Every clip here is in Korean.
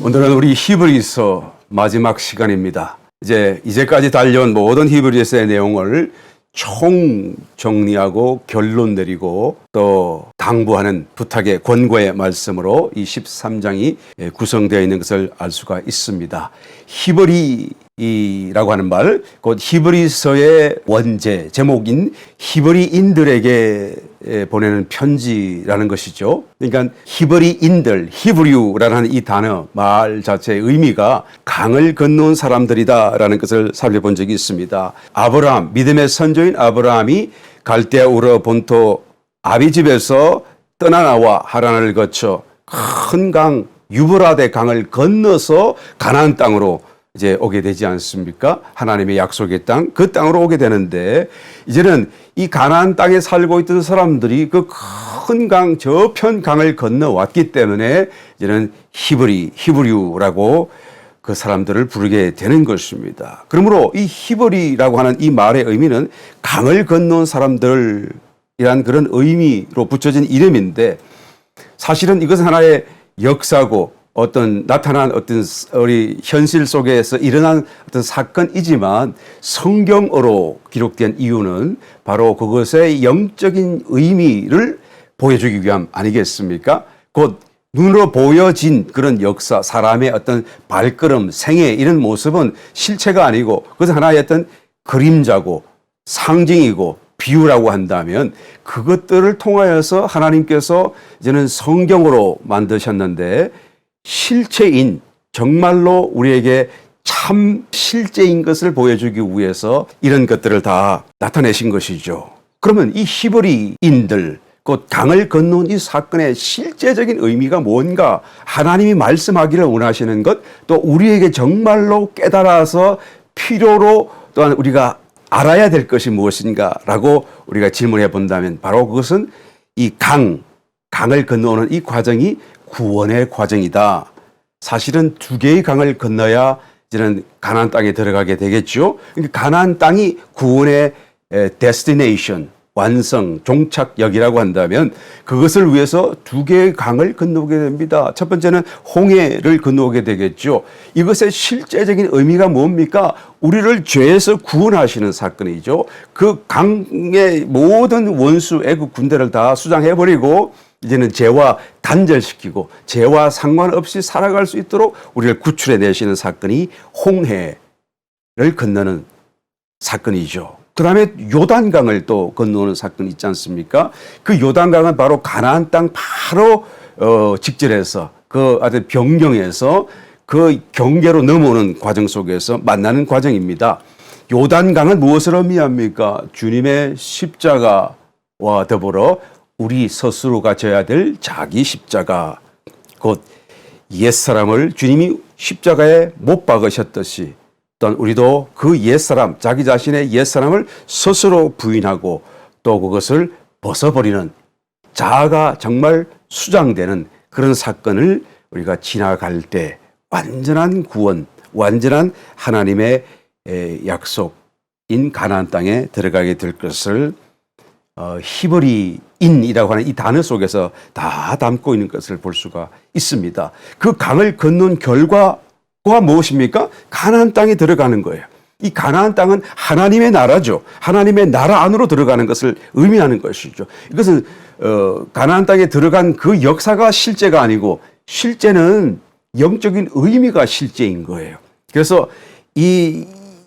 오늘은 우리 히브리서 마지막 시간입니다. 이제까지 달려온 모든 히브리서의 내용을 총 정리하고 결론 내리고 또 당부하는 부탁의 권고의 말씀으로 이 13장이 구성되어 있는 것을 알 수가 있습니다. 히브리라고 하는 말, 곧 히브리서의 원제, 제목인 히브리인들에게 보내는 편지라는 것이죠. 그러니까 히브리인들, 히브리우라는 이 단어, 말 자체의 의미가 강을 건너온 사람들이다라는 것을 살펴본 적이 있습니다. 아브라함, 믿음의 선조인 아브라함이 갈대아 우르 본토 아비집에서 떠나나와 하란을 거쳐 큰 강, 유브라데 강을 건너서 가나안 땅으로 오게 되지 않습니까? 하나님의 약속의 땅, 그 땅으로 오게 되는데, 이제는 이 가나안 땅에 살고 있던 사람들이 그 큰 강, 저편 강을 건너왔기 때문에 이제는 히브리우라고 그 사람들을 부르게 되는 것입니다. 그러므로 이 히브리라고 하는 이 말의 의미는 강을 건너온 사람들이란 그런 의미로 붙여진 이름인데, 사실은 이것은 하나의 역사고 나타난 우리 현실 속에서 일어난 어떤 사건이지만 성경어로 기록된 이유는 바로 그것의 영적인 의미를 보여주기 위함 아니겠습니까? 곧 눈으로 보여진 그런 역사, 사람의 어떤 발걸음, 생애 이런 모습은 실체가 아니고 그것은 하나의 어떤 그림자고 상징이고 비유라고 한다면 그것들을 통하여서 하나님께서 이제는 성경으로 만드셨는데 실체인, 정말로 우리에게 참 실제인 것을 보여주기 위해서 이런 것들을 다 나타내신 것이죠. 그러면 이 히브리인들, 곧 강을 건너온 이 사건의 실제적인 의미가 뭔가, 하나님이 말씀하기를 원하시는 것, 또 우리에게 정말로 깨달아서 필요로 또한 우리가 알아야 될 것이 무엇인가라고 우리가 질문해 본다면 바로 그것은 이 강을 건너오는 이 과정이 구원의 과정이다. 사실은 두 개의 강을 건너야 이제는 가나안 땅에 들어가게 되겠죠. 그러니까 가나안 땅이 구원의 데스티네이션, 완성, 종착역이라고 한다면 그것을 위해서 두 개의 강을 건너오게 됩니다. 첫 번째는 홍해를 건너오게 되겠죠. 이것의 실제적인 의미가 뭡니까? 우리를 죄에서 구원하시는 사건이죠. 그 강의 모든 원수 애국 군대를 다 수장해버리고 이제는 죄와 단절시키고 죄와 상관없이 살아갈 수 있도록 우리를 구출해 내시는 사건이 홍해를 건너는 사건이죠. 그 다음에 요단강을 또 건너오는 사건이 있지 않습니까? 그 요단강은 바로 가나안 땅 바로 직전에서 그 아주 변경에서 그 경계로 넘어오는 과정 속에서 만나는 과정입니다. 요단강은 무엇을 의미합니까? 주님의 십자가와 더불어 우리 스스로가 져야 될 자기 십자가, 곧 옛사람을 주님이 십자가에 못 박으셨듯이 또한 우리도 그 옛사람, 자기 자신의 옛사람을 스스로 부인하고 또 그것을 벗어버리는, 자아가 정말 수장되는 그런 사건을 우리가 지나갈 때 완전한 구원, 완전한 하나님의 약속인 가나안 땅에 들어가게 될 것을 히브리인이라고 하는 이 단어 속에서 다 담고 있는 것을 볼 수가 있습니다. 그 강을 건넌 결과가 무엇입니까? 가나안 땅에 들어가는 거예요. 이 가나안 땅은 하나님의 나라죠. 하나님의 나라 안으로 들어가는 것을 의미하는 것이죠. 이것은 가나안 땅에 들어간 그 역사가 실제가 아니고 실제는 영적인 의미가 실제인 거예요. 그래서 이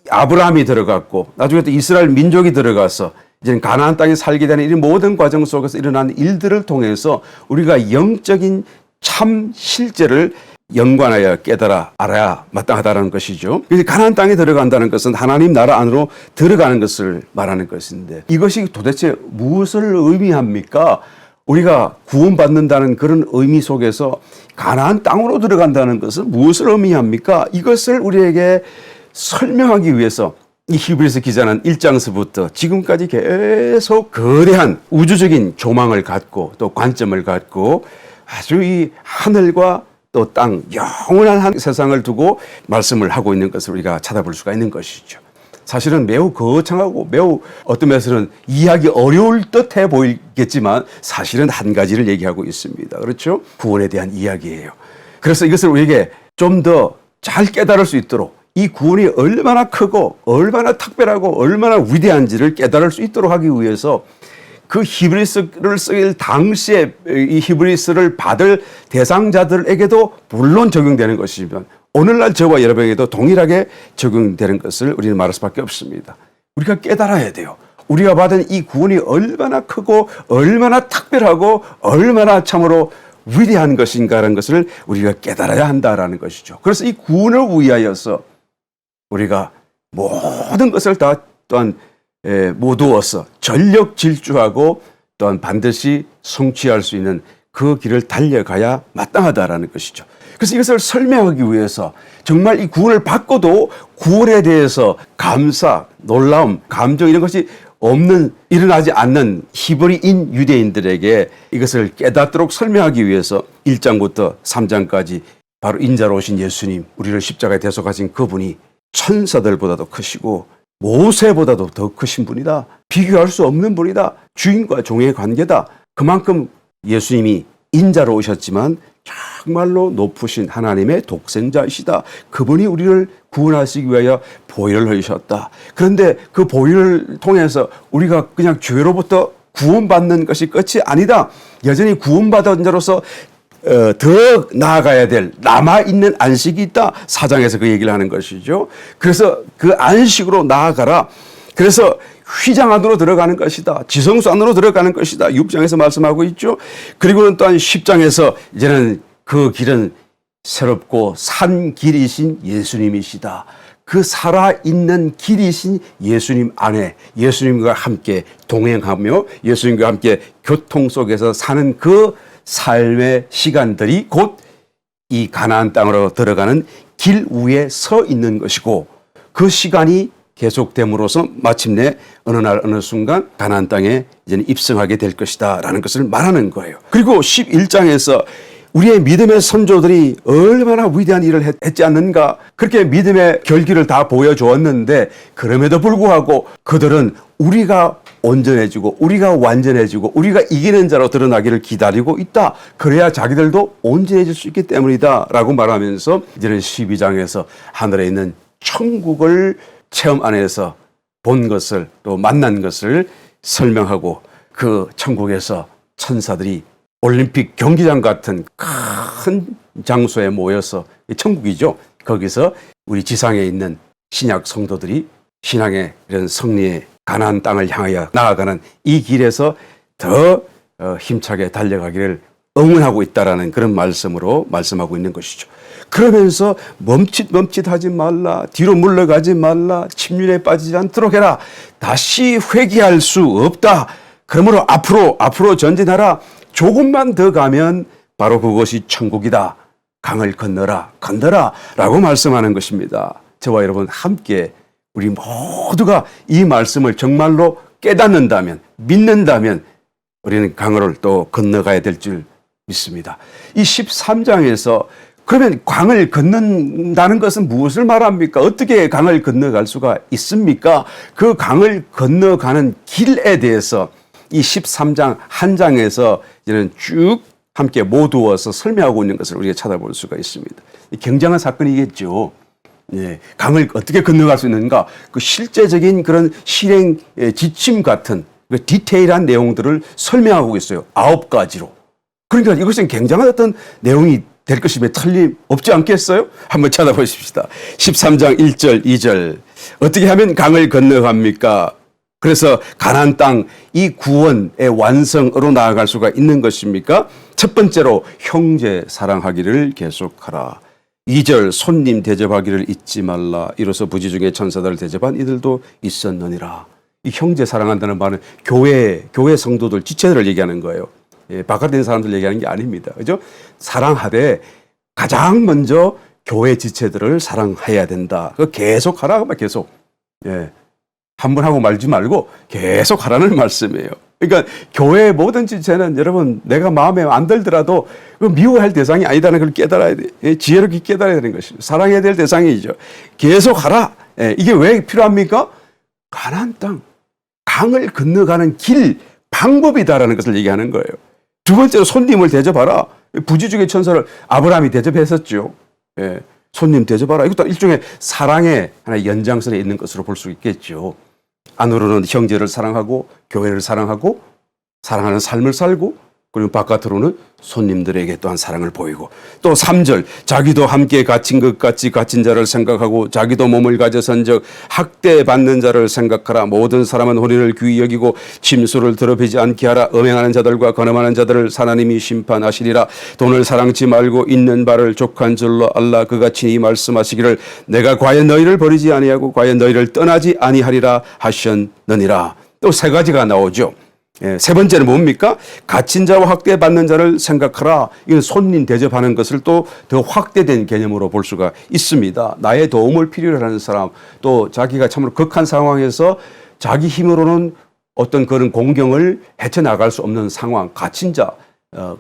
아브라함이 들어갔고 나중에 또 이스라엘 민족이 들어가서 이제 가나안 땅에 살게 되는 이 모든 과정 속에서 일어난 일들을 통해서 우리가 영적인 참 실제를 연관하여 깨달아 알아야 마땅하다는 것이죠. 그래서 가나안 땅에 들어간다는 것은 하나님 나라 안으로 들어가는 것을 말하는 것인데 이것이 도대체 무엇을 의미합니까? 우리가 구원받는다는 그런 의미 속에서 가나안 땅으로 들어간다는 것은 무엇을 의미합니까? 이것을 우리에게 설명하기 위해서 이 히브리서 기자는 1장서부터 지금까지 계속 거대한 우주적인 조망을 갖고 또 관점을 갖고 아주 이 하늘과 또 땅, 영원한 한 세상을 두고 말씀을 하고 있는 것을 우리가 찾아볼 수가 있는 것이죠. 사실은 매우 거창하고 매우 어떤 면에서는 이해하기 어려울 듯해 보이겠지만 사실은 한 가지를 얘기하고 있습니다. 그렇죠? 구원에 대한 이야기예요. 그래서 이것을 우리에게 좀 더 잘 깨달을 수 있도록 이 구원이 얼마나 크고 얼마나 특별하고 얼마나 위대한지를 깨달을 수 있도록 하기 위해서 그 히브리서를 쓰일 당시에 이 히브리서를 받을 대상자들에게도 물론 적용되는 것이지만 오늘날 저와 여러분에게도 동일하게 적용되는 것을 우리는 말할 수밖에 없습니다. 우리가 깨달아야 돼요. 우리가 받은 이 구원이 얼마나 크고 얼마나 특별하고 얼마나 참으로 위대한 것인가라는 것을 우리가 깨달아야 한다라는 것이죠. 그래서 이 구원을 위하여서 우리가 모든 것을 다 또한 모두어서 전력 질주하고 또한 반드시 성취할 수 있는 그 길을 달려가야 마땅하다라는 것이죠. 그래서 이것을 설명하기 위해서 정말 이 구원을 받고도 구원에 대해서 감사, 놀라움, 감정 이런 것이 일어나지 않는 히브리인 유대인들에게 이것을 깨닫도록 설명하기 위해서 1장부터 3장까지 바로 인자로 오신 예수님, 우리를 십자가에 대속하신 그분이 천사들보다도 크시고 모세보다도 더 크신 분이다. 비교할 수 없는 분이다. 주인과 종의 관계다. 그만큼 예수님이 인자로 오셨지만 정말로 높으신 하나님의 독생자이시다. 그분이 우리를 구원하시기 위하여 보혈을 흘리셨다. 그런데 그 보혈을 통해서 우리가 그냥 죄로부터 구원받는 것이 끝이 아니다. 여전히 구원받은 자로서 더 나아가야 될 남아있는 안식이 있다. 4장에서 그 얘기를 하는 것이죠. 그래서 그 안식으로 나아가라. 그래서 휘장 안으로 들어가는 것이다. 지성소 안으로 들어가는 것이다. 6장에서 말씀하고 있죠. 그리고는 또한 10장에서 이제는 그 길은 새롭고 산 길이신 예수님이시다. 그 살아있는 길이신 예수님 안에 예수님과 함께 동행하며 예수님과 함께 교통 속에서 사는 그 삶의 시간들이 곧 이 가나안 땅으로 들어가는 길 위에 서 있는 것이고 그 시간이 계속됨으로써 마침내 어느 날 어느 순간 가나안 땅에 이제는 입성하게 될 것이다 라는 것을 말하는 거예요. 그리고 11장에서 우리의 믿음의 선조들이 얼마나 위대한 일을 했지 않는가. 그렇게 믿음의 결기를 다 보여주었는데 그럼에도 불구하고 그들은 우리가 온전해지고 우리가 완전해지고 우리가 이기는 자로 드러나기를 기다리고 있다. 그래야 자기들도 온전해질 수 있기 때문이다 라고 말하면서 이제는 12장에서 하늘에 있는 천국을 체험 안에서 본 것을 또 만난 것을 설명하고 그 천국에서 천사들이 올림픽 경기장 같은 큰 장소에 모여서 천국이죠. 거기서 우리 지상에 있는 신약 성도들이 신앙의 이런 승리의 가나안 땅을 향하여 나아가는 이 길에서 더 힘차게 달려가기를 응원하고 있다라는 그런 말씀으로 말씀하고 있는 것이죠. 그러면서 멈칫하지 말라, 뒤로 물러가지 말라, 침륜에 빠지지 않도록 해라. 다시 회개할 수 없다. 그러므로 앞으로 전진하라. 조금만 더 가면 바로 그것이 천국이다. 강을 건너라 라고 말씀하는 것입니다. 저와 여러분 함께 우리 모두가 이 말씀을 정말로 깨닫는다면 믿는다면 우리는 강을 또 건너가야 될 줄 믿습니다. 이 13장에서 그러면 강을 건넌다는 것은 무엇을 말합니까? 어떻게 강을 건너갈 수가 있습니까? 그 강을 건너가는 길에 대해서 이 13장 한 장에서 이제는 쭉 함께 모두어서 설명하고 있는 것을 우리가 찾아볼 수가 있습니다. 굉장한 사건이겠죠. 예, 강을 어떻게 건너갈 수 있는가? 그 실제적인 그런 실행 지침 같은 그 디테일한 내용들을 설명하고 있어요. 9가지로. 그러니까 이것은 굉장한 어떤 내용이 될 것임에 틀림없지 않겠어요? 한번 찾아보십시다. 13장 1절, 2절. 어떻게 하면 강을 건너갑니까? 그래서 가나안 땅 이 구원의 완성으로 나아갈 수가 있는 것입니까? 첫 번째로 형제 사랑하기를 계속하라. 2절 손님 대접하기를 잊지 말라. 이로써 부지 중에 천사들을 대접한 이들도 있었느니라. 이 형제 사랑한다는 말은 교회 성도들 지체들을 얘기하는 거예요. 예, 바깥에 있는 사람들 얘기하는 게 아닙니다. 그죠? 사랑하되 가장 먼저 교회 지체들을 사랑해야 된다. 그 계속 하라. 계속. 예. 한 번 하고 말지 말고 계속 하라는 말씀이에요. 그러니까 교회의 모든 지체는 여러분 내가 마음에 안 들더라도 미워할 대상이 아니다는 걸 깨달아야 돼. 예, 지혜롭게 깨달아야 되는 것이죠. 사랑해야 될 대상이죠. 계속 하라. 예, 이게 왜 필요합니까? 가나안 땅, 강을 건너가는 길, 방법이다라는 것을 얘기하는 거예요. 두 번째로 손님을 대접하라. 부지 중의 천사를 아브라함이 대접했었죠. 예, 손님 대접하라. 이것도 일종의 사랑의 하나의 연장선에 있는 것으로 볼 수 있겠죠. 안으로는 형제를 사랑하고 교회를 사랑하고 사랑하는 삶을 살고 그리고 바깥으로는 손님들에게 또한 사랑을 보이고 또 3절 자기도 함께 갇힌 것 같이 갇힌 자를 생각하고 자기도 몸을 가져선즉 학대받는 자를 생각하라. 모든 사람은 혼인을 귀히 여기고 침수를 더럽히지 않게 하라. 음행하는 자들과 간음하는 자들을 하나님이 심판하시리라. 돈을 사랑치 말고 있는 바를 족한 줄로 알라. 그가 친히 말씀하시기를 내가 과연 너희를 버리지 아니하고 과연 너희를 떠나지 아니하리라 하셨느니라. 또 세 가지가 나오죠. 세 번째는 뭡니까? 갇힌 자와 학대받는 자를 생각하라. 이건 손님 대접하는 것을 또 더 확대된 개념으로 볼 수가 있습니다. 나의 도움을 필요로 하는 사람, 또 자기가 참으로 극한 상황에서 자기 힘으로는 어떤 그런 공경을 헤쳐나갈 수 없는 상황, 갇힌 자,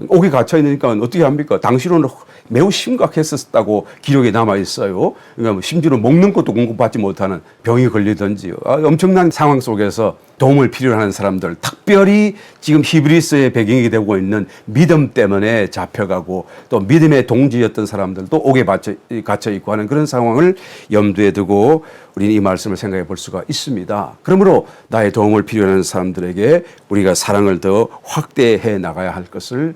옥에 갇혀 있으니까 어떻게 합니까? 당시로는 매우 심각했었다고 기록에 남아 있어요. 그러니까 심지어 먹는 것도 공급받지 못하는 병이 걸리든지 엄청난 상황 속에서 도움을 필요로 하는 사람들, 특별히 지금 히브리서의 배경이 되고 있는 믿음 때문에 잡혀가고 또 믿음의 동지였던 사람들도 옥에 갇혀 있고 하는 그런 상황을 염두에 두고 우리는 이 말씀을 생각해 볼 수가 있습니다. 그러므로 나의 도움을 필요로 하는 사람들에게 우리가 사랑을 더 확대해 나가야 할 것을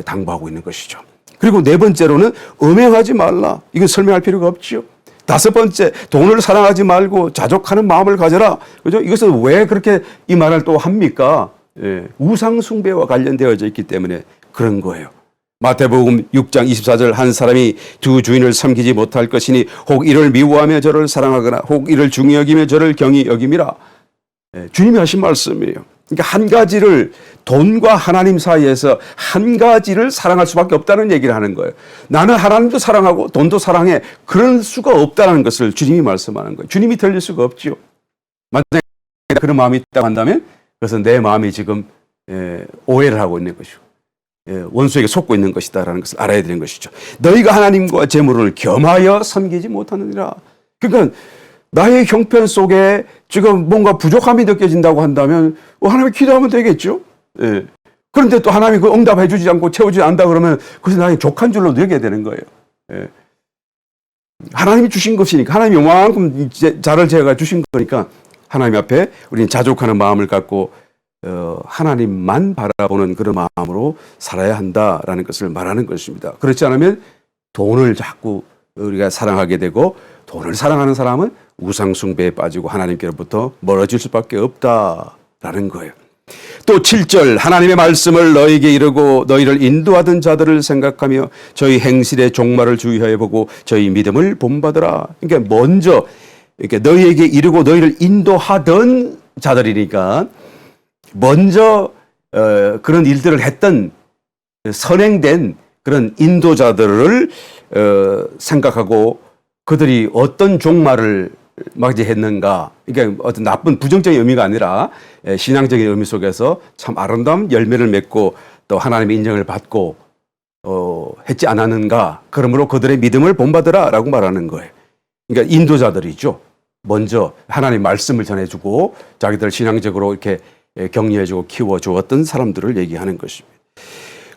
당부하고 있는 것이죠. 그리고 네 번째로는 음행하지 말라. 이건 설명할 필요가 없죠. 다섯 번째, 돈을 사랑하지 말고 자족하는 마음을 가져라. 그죠? 이것은 왜 그렇게 이 말을 또 합니까? 우상 숭배와 관련되어져 있기 때문에 그런 거예요. 마태복음 6장 24절 한 사람이 두 주인을 섬기지 못할 것이니 혹 이를 미워하며 저를 사랑하거나 혹 이를 중히 여기며 저를 경히 여김이라. 주님이 하신 말씀이에요. 그러니까 한 가지를 돈과 하나님 사이에서 한 가지를 사랑할 수밖에 없다는 얘기를 하는 거예요. 나는 하나님도 사랑하고 돈도 사랑해. 그럴 수가 없다는 것을 주님이 말씀하는 거예요. 주님이 틀릴 수가 없죠. 만약에 그런 마음이 있다고 한다면 그것은 내 마음이 지금 오해를 하고 있는 것이고 원수에게 속고 있는 것이다라는 것을 알아야 되는 것이죠. 너희가 하나님과 재물을 겸하여 섬기지 못하느니라. 그러니까 나의 형편 속에 지금 뭔가 부족함이 느껴진다고 한다면 하나님이 기도하면 되겠죠. 예. 그런데 또 하나님이 그 응답해 주지 않고 채워주지 않는다 그러면 그것이 나의 족한 줄로 여겨야 되는 거예요. 예. 하나님이 주신 것이니까 하나님이 요만큼 자를 제가 주신 거니까 하나님 앞에 우리는 자족하는 마음을 갖고 하나님만 바라보는 그런 마음으로 살아야 한다라는 것을 말하는 것입니다. 그렇지 않으면 돈을 자꾸 우리가 사랑하게 되고 돈을 사랑하는 사람은 우상숭배에 빠지고 하나님께로부터 멀어질 수밖에 없다라는 거예요. 또 7절 하나님의 말씀을 너희에게 이르고 너희를 인도하던 자들을 생각하며 저희 행실의 종말을 주의하여 보고 저희 믿음을 본받으라. 그러니까 먼저 이렇게 너희에게 이르고 너희를 인도하던 자들이니까 먼저 그런 일들을 했던 선행된 그런 인도자들을 생각하고 그들이 어떤 종말을 맞이했는가. 그러니까 어떤 나쁜 부정적인 의미가 아니라 신앙적인 의미 속에서 참 아름다운 열매를 맺고 또 하나님의 인정을 받고 했지 않았는가. 그러므로 그들의 믿음을 본받으라라고 말하는 거예요. 그러니까 인도자들이죠. 먼저 하나님 말씀을 전해주고 자기들 신앙적으로 이렇게 격려해주고 키워주었던 사람들을 얘기하는 것입니다.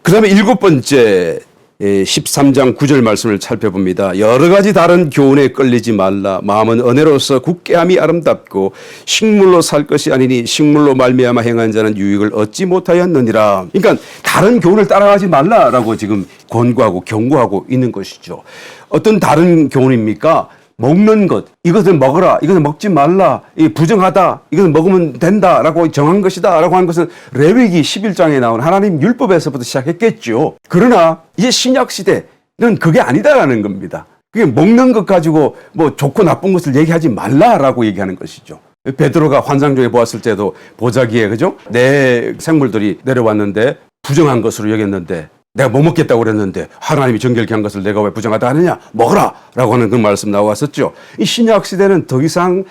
그 다음에 일곱 번째 13장 9절 말씀을 살펴봅니다. 여러 가지 다른 교훈에 끌리지 말라. 마음은 은혜로서 굳게함이 아름답고 식물로 살 것이 아니니 식물로 말미암아 행한 자는 유익을 얻지 못하였느니라. 그러니까 다른 교훈을 따라가지 말라라고 지금 권고하고 경고하고 있는 것이죠. 어떤 다른 교훈입니까? 먹는 것, 이것을 먹어라, 이것을 먹지 말라, 이 부정하다, 이것을 먹으면 된다라고 정한 것이다 라고 하는 것은 레위기 11장에 나온 하나님 율법에서부터 시작했겠죠. 그러나 이제 신약 시대는 그게 아니다라는 겁니다. 그게 먹는 것 가지고 뭐 좋고 나쁜 것을 얘기하지 말라라고 얘기하는 것이죠. 베드로가 환상 중에 보았을 때도 보자기에 그죠? 내 생물들이 내려왔는데 부정한 것으로 여겼는데 내가 못 먹겠다고 그랬는데 하나님이 정결케 한 것을 내가 왜 부정하다 하느냐? 먹어라! 라고 하는 그 말씀 나왔었죠. 이 신약 시대는 더 이상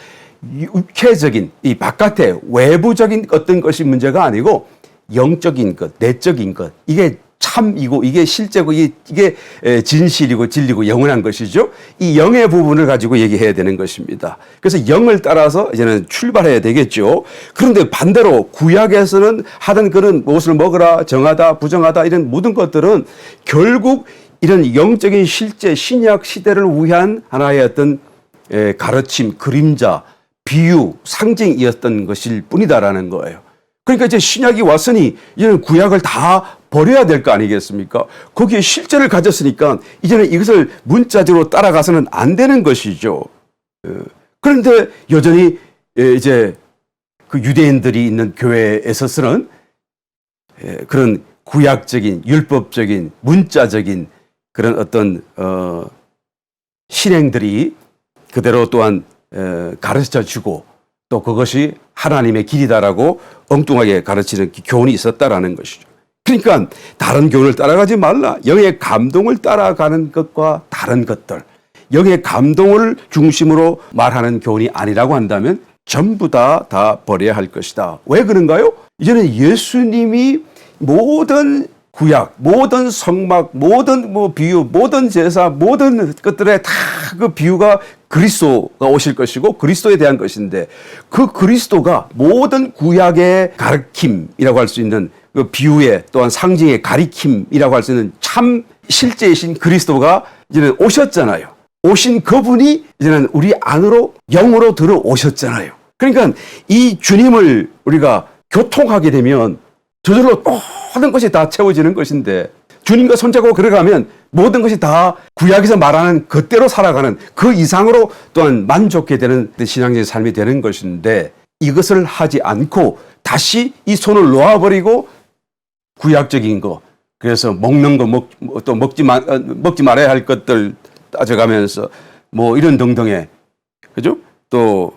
육체적인 이 바깥의 외부적인 어떤 것이 문제가 아니고 영적인 것, 내적인 것, 이게 참이고 이게 실제고 이게 진실이고 진리고 영원한 것이죠. 이 영의 부분을 가지고 얘기해야 되는 것입니다. 그래서 영을 따라서 이제는 출발해야 되겠죠. 그런데 반대로 구약에서는 하던 그런 무엇을 먹으라, 정하다, 부정하다 이런 모든 것들은 결국 이런 영적인 실제 신약 시대를 위한 하나의 어떤 가르침, 그림자, 비유, 상징이었던 것일 뿐이다라는 거예요. 그러니까 이제 신약이 왔으니 이제는 구약을 다 버려야 될 거 아니겠습니까? 거기에 실제를 가졌으니까 이제는 이것을 문자적으로 따라가서는 안 되는 것이죠. 그런데 여전히 이제 그 유대인들이 있는 교회에서는 그런 구약적인, 율법적인, 문자적인 그런 어떤 실행들이 그대로 또한 가르쳐 주고 또 그것이 하나님의 길이다라고 엉뚱하게 가르치는 교훈이 있었다라는 것이죠. 그러니까 다른 교훈을 따라가지 말라. 영의 감동을 따라가는 것과 다른 것들, 영의 감동을 중심으로 말하는 교훈이 아니라고 한다면 전부 다 버려야 할 것이다. 왜 그런가요? 이제는 예수님이 모든 구약, 모든 성막, 모든 비유, 모든 제사, 모든 것들에 다 그 비유가 그리스도가 오실 것이고 그리스도에 대한 것인데 그 그리스도가 모든 구약의 가르침이라고 할 수 있는 그 비유의 또한 상징의 가리킴이라고 할 수 있는 참 실제이신 그리스도가 이제는 오셨잖아요. 오신 그분이 이제는 우리 안으로 영으로 들어오셨잖아요. 그러니까 이 주님을 우리가 교통하게 되면 저절로 모든 것이 다 채워지는 것인데 주님과 손잡고 걸어가면 모든 것이 다 구약에서 말하는 그대로 살아가는 그 이상으로 또한 만족해 되는 신앙적인 삶이 되는 것인데 이것을 하지 않고 다시 이 손을 놓아버리고 구약적인 거 그래서 먹는 거 또 먹지 말아야 할 것들 따져가면서 뭐 이런 등등의 그죠? 또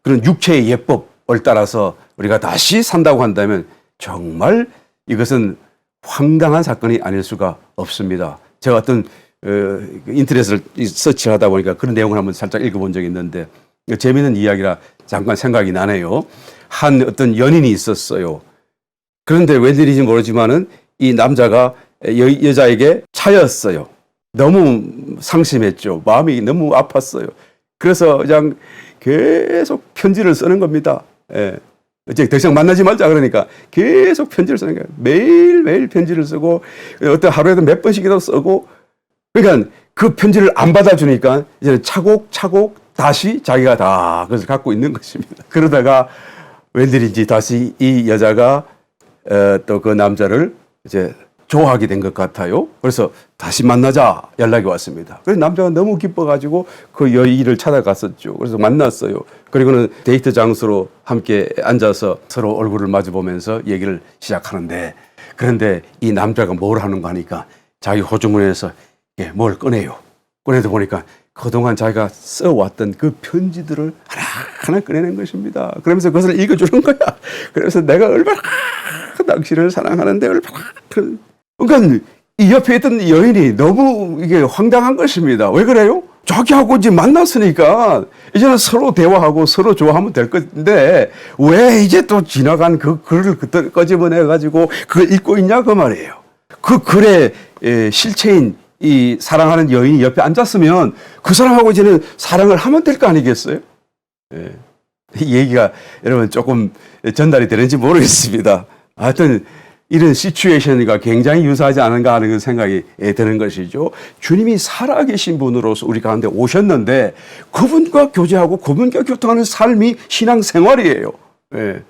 그런 육체의 예법을 따라서 우리가 다시 산다고 한다면 정말 이것은 황당한 사건이 아닐 수가 없습니다. 제가 어떤 인터넷을 서치하다 보니까 그런 내용을 한번 살짝 읽어본 적이 있는데 재미있는 이야기라 잠깐 생각이 나네요. 한 어떤 연인이 있었어요. 그런데 웬일인지 모르지만은 이 남자가 여자에게 차였어요. 너무 상심했죠. 마음이 너무 아팠어요. 그래서 그냥 계속 편지를 쓰는 겁니다. 예. 이제 더 이상 만나지 말자 그러니까 계속 편지를 쓰는 거예요. 매일매일 편지를 쓰고 어떤 하루에도 몇 번씩이라도 쓰고 그러니까 그 편지를 안 받아주니까 이제 차곡차곡 다시 자기가 다 그것을 갖고 있는 것입니다. 그러다가 웬일인지 다시 이 여자가 또 그 남자를 이제 좋아하게 된 것 같아요. 그래서 다시 만나자 연락이 왔습니다. 그래서 남자가 너무 기뻐가지고 그 여인을 찾아갔었죠. 그래서 만났어요. 그리고는 데이트 장소로 함께 앉아서 서로 얼굴을 마주보면서 얘기를 시작하는데 그런데 이 남자가 뭘 하는가 하니까 자기 호주머니에서 뭘 꺼내요. 꺼내다 보니까 그동안 자기가 써왔던 그 편지들을 하나하나 꺼내는 것입니다. 그러면서 그것을 읽어주는 거야. 그래서 내가 얼마나 당신을 사랑하는데 얼마나 그러니까 이 옆에 있던 여인이 너무 이게 황당한 것입니다. 왜 그래요? 자기하고 이제 만났으니까 이제는 서로 대화하고 서로 좋아하면 될 건데 왜 이제 또 지나간 그 글을 그때 꺼집어내가지고 그걸 읽고 있냐 그 말이에요. 그 글의 실체인 이 사랑하는 여인이 옆에 앉았으면 그 사람하고 이제는 사랑을 하면 될 거 아니겠어요? 예. 이 얘기가 여러분 조금 전달이 되는지 모르겠습니다. 하여튼 이런 시츄에이션과 굉장히 유사하지 않은가 하는 생각이 드는 것이죠. 주님이 살아계신 분으로서 우리 가운데 오셨는데 그분과 교제하고 그분과 교통하는 삶이 신앙생활이에요. 예.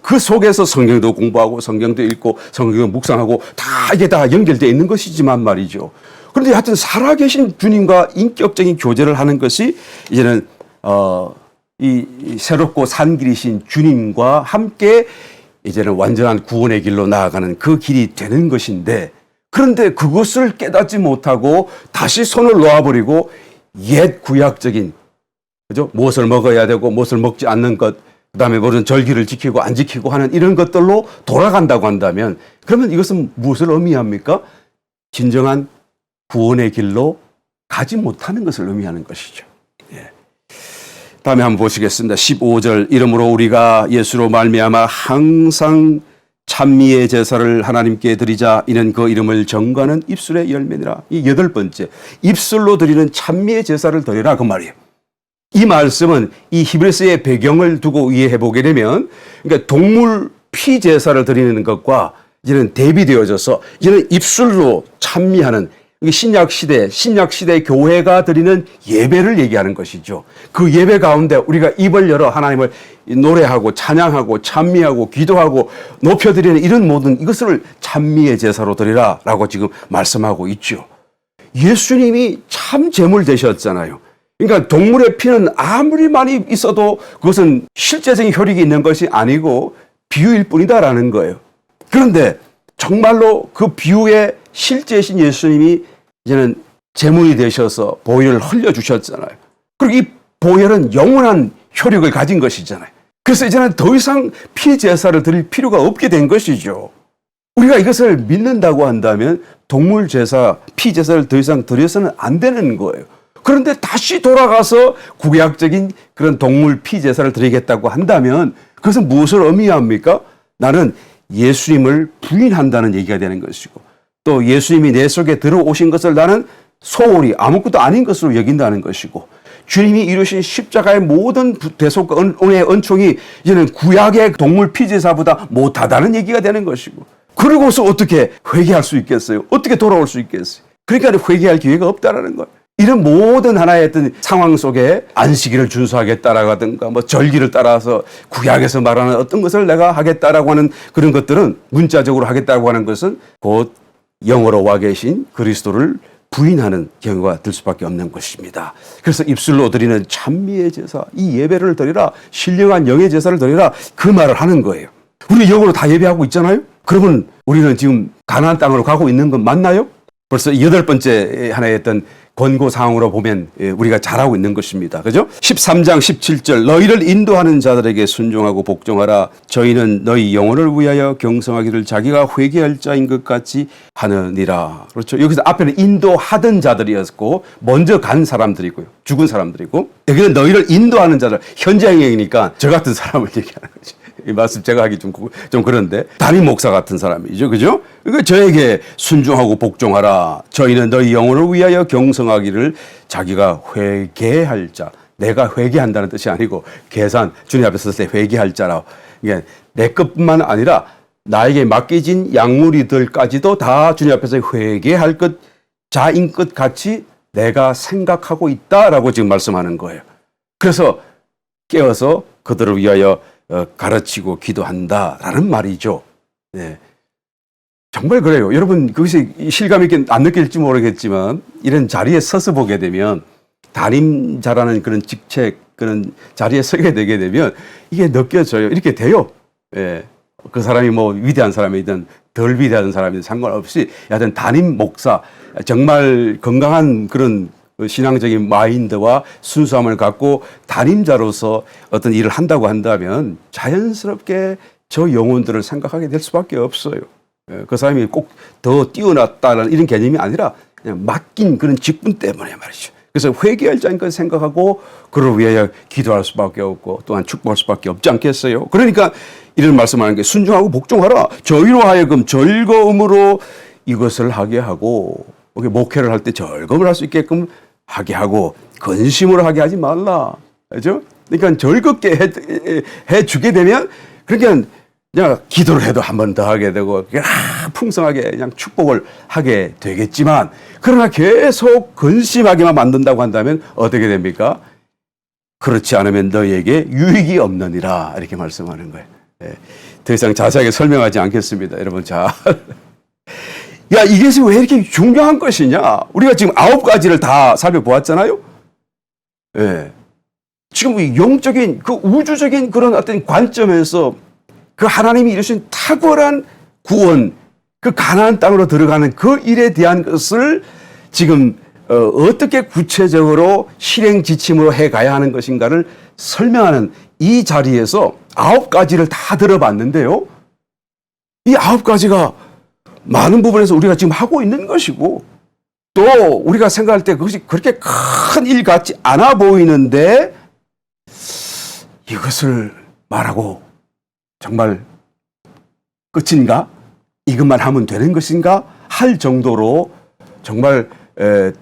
그 속에서 성경도 공부하고 성경도 읽고 성경도 묵상하고 다 이게 다 연결되어 있는 것이지만 말이죠. 그런데 하여튼 살아계신 주님과 인격적인 교제를 하는 것이 이제는 이 새롭고 산 길이신 주님과 함께 이제는 완전한 구원의 길로 나아가는 그 길이 되는 것인데 그런데 그것을 깨닫지 못하고 다시 손을 놓아버리고 옛 구약적인 그죠? 무엇을 먹어야 되고 무엇을 먹지 않는 것 그다음에 무슨 절기를 지키고 안 지키고 하는 이런 것들로 돌아간다고 한다면 그러면 이것은 무엇을 의미합니까? 진정한 구원의 길로 가지 못하는 것을 의미하는 것이죠. 예. 다음에 한번 보시겠습니다. 15절 이러므로 우리가 예수로 말미암아 항상 찬미의 제사를 하나님께 드리자 이는 그 이름을 정거하는 입술의 열매니라. 이 8번째 입술로 드리는 찬미의 제사를 드리라 그 말이에요. 이 말씀은 이 히브리서의 배경을 두고 이해해 보게 되면 그러니까 동물 피 제사를 드리는 것과 이제는 대비되어져서 이제는 입술로 찬미하는 이게 신약 시대 교회가 드리는 예배를 얘기하는 것이죠. 그 예배 가운데 우리가 입을 열어 하나님을 노래하고 찬양하고 찬미하고 기도하고 높여드리는 이런 모든 이것을 찬미의 제사로 드리라라고 지금 말씀하고 있죠. 예수님이 참 제물 되셨잖아요. 그러니까 동물의 피는 아무리 많이 있어도 그것은 실제적인 효력이 있는 것이 아니고 비유일 뿐이다라는 거예요. 그런데 정말로 그 비유의 실제이신 예수님이 이제는 제물이 되셔서 보혈을 흘려주셨잖아요. 그리고 이 보혈은 영원한 효력을 가진 것이잖아요. 그래서 이제는 더 이상 피 제사를 드릴 필요가 없게 된 것이죠. 우리가 이것을 믿는다고 한다면 동물 제사, 피 제사를 더 이상 드려서는 안 되는 거예요. 그런데 다시 돌아가서 구약적인 그런 동물 피 제사를 드리겠다고 한다면 그것은 무엇을 의미합니까? 나는 예수님을 부인한다는 얘기가 되는 것이고 또 예수님이 내 속에 들어오신 것을 나는 소홀히 아무것도 아닌 것으로 여긴다는 것이고 주님이 이루신 십자가의 모든 대속과 은혜의 은총이 이제는 구약의 동물 피제사보다 못하다는 얘기가 되는 것이고 그러고서 어떻게 회개할 수 있겠어요? 어떻게 돌아올 수 있겠어요? 그러니까 회개할 기회가 없다라는 거예요. 이런 모든 하나의 어떤 상황 속에 안식일을 준수하겠다라든가 뭐 절기를 따라서 구약에서 말하는 어떤 것을 내가 하겠다라고 하는 그런 것들은 문자적으로 하겠다고 하는 것은 곧 영으로 와 계신 그리스도를 부인하는 경우가 될 수밖에 없는 것입니다. 그래서 입술로 드리는 찬미의 제사, 이 예배를 드리라, 신령한 영의 제사를 드리라 그 말을 하는 거예요. 우리 영으로 다 예배하고 있잖아요. 그러면 우리는 지금 가나안 땅으로 가고 있는 건 맞나요? 벌써 8번째 하나의 어떤 권고 사항으로 보면 우리가 잘하고 있는 것입니다. 그죠? 13장 17절 너희를 인도하는 자들에게 순종하고 복종하라. 저희는 너희 영혼을 위하여 경성하기를 자기가 회개할 자인 것 같이 하느니라. 그렇죠? 여기서 앞에는 인도하던 자들이었고 먼저 간 사람들이고요. 죽은 사람들이고 여기는 너희를 인도하는 자들 현재형이니까 저 같은 사람을 얘기하는 거죠. 이 말씀 제가 하기 좀 그런데 담임 목사 같은 사람이죠. 그죠? 그러니까 저에게 순종하고 복종하라. 저희는 너희 영혼을 위하여 경성하기를 자기가 회개할 자. 내가 회개한다는 뜻이 아니고 계산 주님 앞에 섰을 때 회개할 자라. 이게 내 것뿐만 아니라 나에게 맡겨진 약물이들까지도 다 주님 앞에서 회개할 것 자인 것 같이 내가 생각하고 있다라고 지금 말씀하는 거예요. 그래서 깨어서 그들을 위하여 가르치고 기도한다라는 말이죠. 네. 정말 그래요. 여러분 그것이 실감 있게 안 느낄지 모르겠지만 이런 자리에 서서 보게 되면 담임자라는 그런 직책 그런 자리에 서게 되게 되면 이게 느껴져요. 이렇게 돼요. 예. 그 사람이 뭐 위대한 사람이든 덜 위대한 사람이든 상관없이 여하튼 담임 목사 정말 건강한 그런 신앙적인 마인드와 순수함을 갖고 담임자로서 어떤 일을 한다고 한다면 자연스럽게 저 영혼들을 생각하게 될 수밖에 없어요. 그 사람이 꼭 더 뛰어났다는 이런 개념이 아니라 그냥 맡긴 그런 직분 때문에 말이죠. 그래서 회개할 자인 것 생각하고 그를 위하여 기도할 수밖에 없고 또한 축복할 수밖에 없지 않겠어요. 그러니까 이런 말씀하는 게 순종하고 복종하라. 저희로 하여금 즐거움으로 이것을 하게 하고 목회를 할 때 즐거움을 할 수 있게끔 하게 하고 근심으로 하게 하지 말라. 그죠? 그러니까 즐겁게 해 주게 되면 그러니까 그냥 기도를 해도 한 번 더 하게 되고 풍성하게 그냥 축복을 하게 되겠지만 그러나 계속 근심하게만 만든다고 한다면 어떻게 됩니까? 그렇지 않으면 너희에게 유익이 없느니라 이렇게 말씀하는 거예요. 네. 더 이상 자세하게 설명하지 않겠습니다. 여러분 자. 야, 이것이 왜 이렇게 중요한 것이냐? 우리가 지금 9가지를 다 살펴보았잖아요? 예. 네. 지금 영적인, 그 우주적인 그런 어떤 관점에서 그 하나님이 이루신 탁월한 구원, 그 가나안 땅으로 들어가는 그 일에 대한 것을 지금 어떻게 구체적으로 실행 지침으로 해가야 하는 것인가를 설명하는 이 자리에서 9가지를 다 들어봤는데요. 이 9가지가 많은 부분에서 우리가 지금 하고 있는 것이고 또 우리가 생각할 때 그것이 그렇게 큰 일 같지 않아 보이는데 이것을 말하고 정말 끝인가? 이것만 하면 되는 것인가? 할 정도로 정말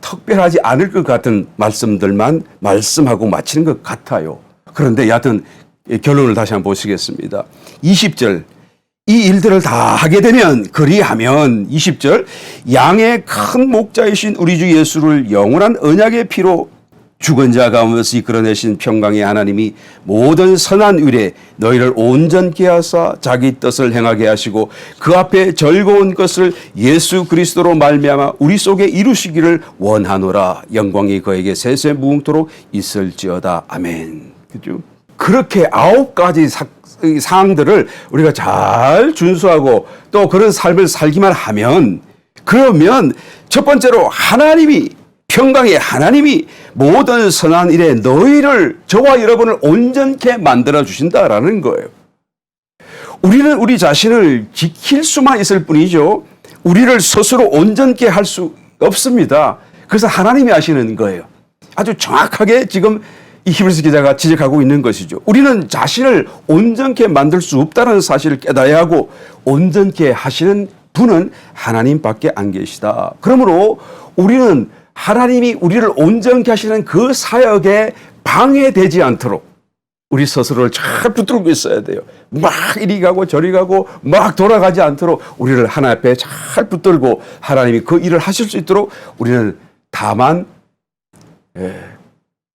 특별하지 않을 것 같은 말씀들만 말씀하고 마치는 것 같아요. 그런데 여하튼 결론을 다시 한번 보시겠습니다. 20절 이 일들을 다 하게 되면, 그리하면 20절, 양의 큰 목자이신 우리 주 예수를 영원한 언약의 피로 죽은 자 가운데서 이끌어내신 평강의 하나님이 모든 선한 일에 너희를 온전케 하사 자기 뜻을 행하게 하시고 그 앞에 즐거운 것을 예수 그리스도로 말미암아 우리 속에 이루시기를 원하노라. 영광이 그에게 세세 무궁토록 있을지어다. 아멘. 그죠? 그렇게 9가지 사항들을 우리가 잘 준수하고 또 그런 삶을 살기만 하면, 그러면 첫 번째로 평강의 하나님이 모든 선한 일에 너희를, 저와 여러분을 온전케 만들어 주신다라는 거예요. 우리는 우리 자신을 지킬 수만 있을 뿐이죠. 우리를 스스로 온전케 할 수 없습니다. 그래서 하나님이 하시는 거예요. 아주 정확하게 지금 이 히브리서 기자가 지적하고 있는 것이죠. 우리는 자신을 온전케 만들 수 없다는 사실을 깨달아야 하고, 온전케 하시는 분은 하나님밖에 안 계시다. 그러므로 우리는 하나님이 우리를 온전케 하시는 그 사역에 방해되지 않도록 우리 스스로를 잘 붙들고 있어야 돼요. 막 이리 가고 저리 가고 막 돌아가지 않도록 우리를 하나님 앞에 잘 붙들고 하나님이 그 일을 하실 수 있도록 우리는 다만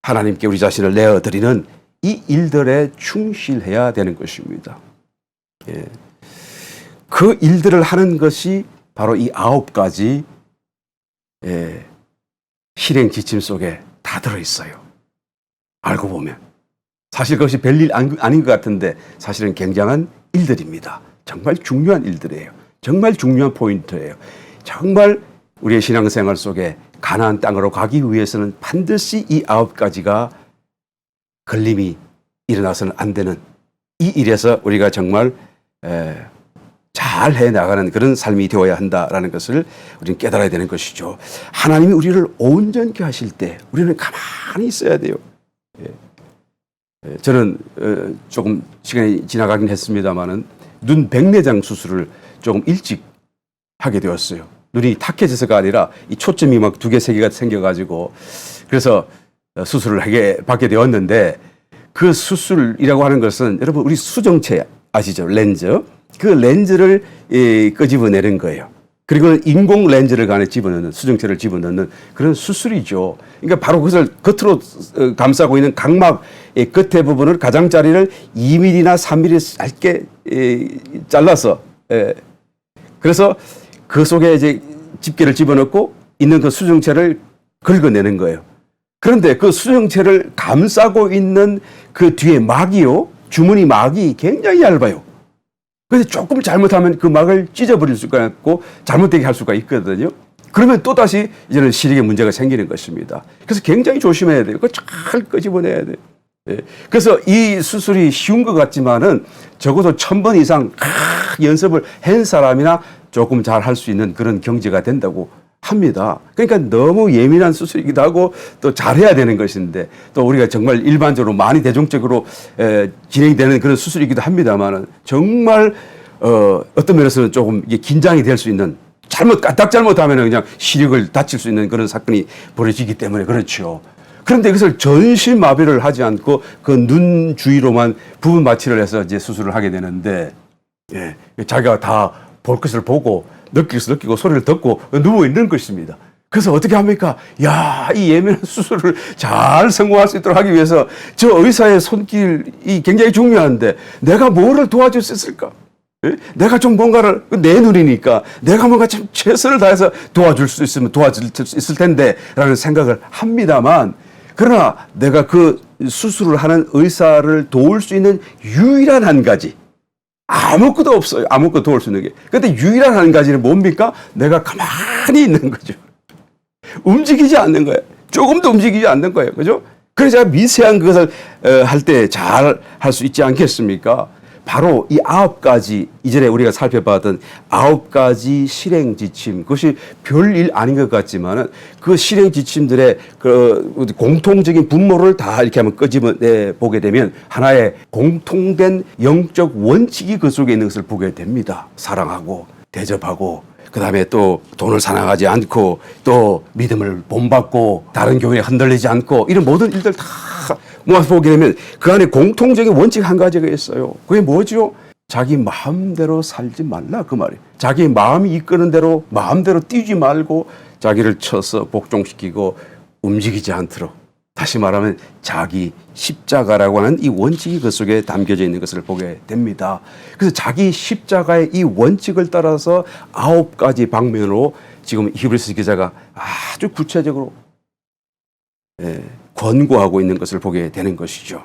하나님께 우리 자신을 내어드리는 이 일들에 충실해야 되는 것입니다. 그 일들을 하는 것이 바로 이 9가지 실행 지침 속에 다 들어있어요. 알고 보면. 사실 그것이 별일 아닌 것 같은데 사실은 굉장한 일들입니다. 정말 중요한 일들이에요. 정말 중요한 포인트예요. 정말 우리의 신앙생활 속에 가나안 땅으로 가기 위해서는 반드시 이 9가지가 걸림이 일어나서는 안 되는 이 일에서 우리가 정말 잘 해나가는 그런 삶이 되어야 한다라는 것을 우리는 깨달아야 되는 것이죠. 하나님이 우리를 온전케 하실 때 우리는 가만히 있어야 돼요. 저는 조금 시간이 지나가긴 했습니다마는 눈 백내장 수술을 조금 일찍 하게 되었어요. 눈이 탁해져서가 아니라 이 초점이 막 2개, 3개가 생겨가지고 그래서 수술을 받게 되었는데, 그 수술이라고 하는 것은 여러분 우리 수정체 아시죠? 렌즈. 그 렌즈를 끄집어내는 거예요. 그리고 인공 렌즈를 안에 집어넣는, 수정체를 집어넣는 그런 수술이죠. 그러니까 바로 그것을 겉으로 감싸고 있는 각막의 끝에 부분을, 가장자리를 2mm나 3mm 짧게 잘라서, 그래서 그 속에 이제 집게를 집어넣고 있는 그 수정체를 긁어내는 거예요. 그런데 그 수정체를 감싸고 있는 그 뒤에 막이요, 주머니 막이 굉장히 얇아요. 그래서 조금 잘못하면 그 막을 찢어버릴 수가 있고 잘못되게 할 수가 있거든요. 그러면 또다시 이제는 시력에 문제가 생기는 것입니다. 그래서 굉장히 조심해야 돼요. 그거 잘 끄집어내야 돼요. 그래서 이 수술이 쉬운 것 같지만은 적어도 1000번 이상 연습을 한 사람이나 조금 잘 할 수 있는 그런 경지가 된다고 합니다. 그러니까 너무 예민한 수술이기도 하고 또 잘해야 되는 것인데, 또 우리가 정말 일반적으로 많이 대중적으로 진행되는 그런 수술이기도 합니다만은 정말 어떤 면에서는 조금 이게 긴장이 될 수 있는, 까딱 잘못하면 그냥 시력을 다칠 수 있는 그런 사건이 벌어지기 때문에 그렇죠. 그런데 그것을 전신마비를 하지 않고 그 눈 주위로만 부분 마취를 해서 이제 수술을 하게 되는데, 자기가 다 볼 것을 보고 느낄 수 느끼고 소리를 듣고 누워 있는 것입니다. 그래서 어떻게 합니까? 이 예민한 수술을 잘 성공할 수 있도록 하기 위해서 저 의사의 손길이 굉장히 중요한데 내가 뭐를 도와줄 수 있을까? 내가 좀 뭔가를, 내 눈이니까 내가 뭔가 좀 최선을 다해서 도와줄 수 있을 텐데 라는 생각을 합니다만, 그러나 내가 그 수술을 하는 의사를 도울 수 있는 유일한 한 가지, 아무것도 없어요. 아무것도 도울 수 있는 게. 근데 유일한 한 가지는 뭡니까? 내가 가만히 있는 거죠. 움직이지 않는 거예요. 조금도 움직이지 않는 거예요. 그죠? 그래서 제가 미세한 그것을 할 때 잘 할 수 있지 않겠습니까? 바로 이 9가지, 이전에 우리가 살펴봤던 9가지 실행 지침, 그것이 별일 아닌 것 같지만은 그 실행 지침들의 그 공통적인 분모를 다 이렇게 한번 끄집어내 보게 되면 하나의 공통된 영적 원칙이 그 속에 있는 것을 보게 됩니다. 사랑하고 대접하고, 그 다음에 또 돈을 사랑하지 않고, 또 믿음을 본받고, 다른 교회에 흔들리지 않고, 이런 모든 일들 다 모아서 보게 되면 그 안에 공통적인 원칙 한 가지가 있어요. 그게 뭐죠? 자기 마음대로 살지 말라 그 말이에요. 자기 마음이 이끄는 대로 마음대로 뛰지 말고 자기를 쳐서 복종시키고 움직이지 않도록, 다시 말하면 자기 십자가라고 하는 이 원칙이 그 속에 담겨져 있는 것을 보게 됩니다. 그래서 자기 십자가의 이 원칙을 따라서 9가지 방면으로 지금 히브리서 기자가 아주 구체적으로 권고하고 있는 것을 보게 되는 것이죠.